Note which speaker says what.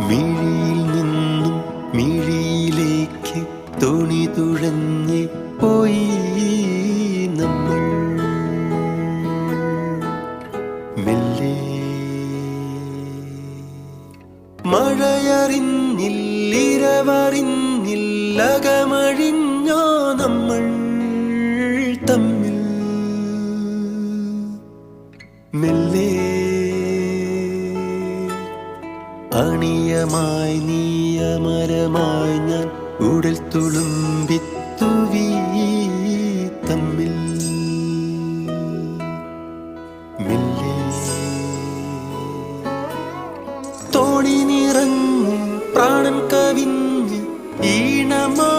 Speaker 1: മിഴിയിൽ നിന്നും മിഴിയിലേക്ക് തോണി തുഴഞ്ഞ് പോയി നമ്മൾ മെല്ലെ. മഴയറിഞ്ഞില്ലിരവറിഞ്ഞില്ലകമഴിഞ്ഞോ നമ്മൾ തമ്മിൽ മെല്ലെ. അണിയമായി നീയമരമായി ഞാൻ ഉടൽ തുളുമ്പിത്തുവി തമ്മിൽ മെല്ലെ. തോണി നിറഞ്ഞ് പ്രാണൻ കവിഞ്ഞ് ഈണമാ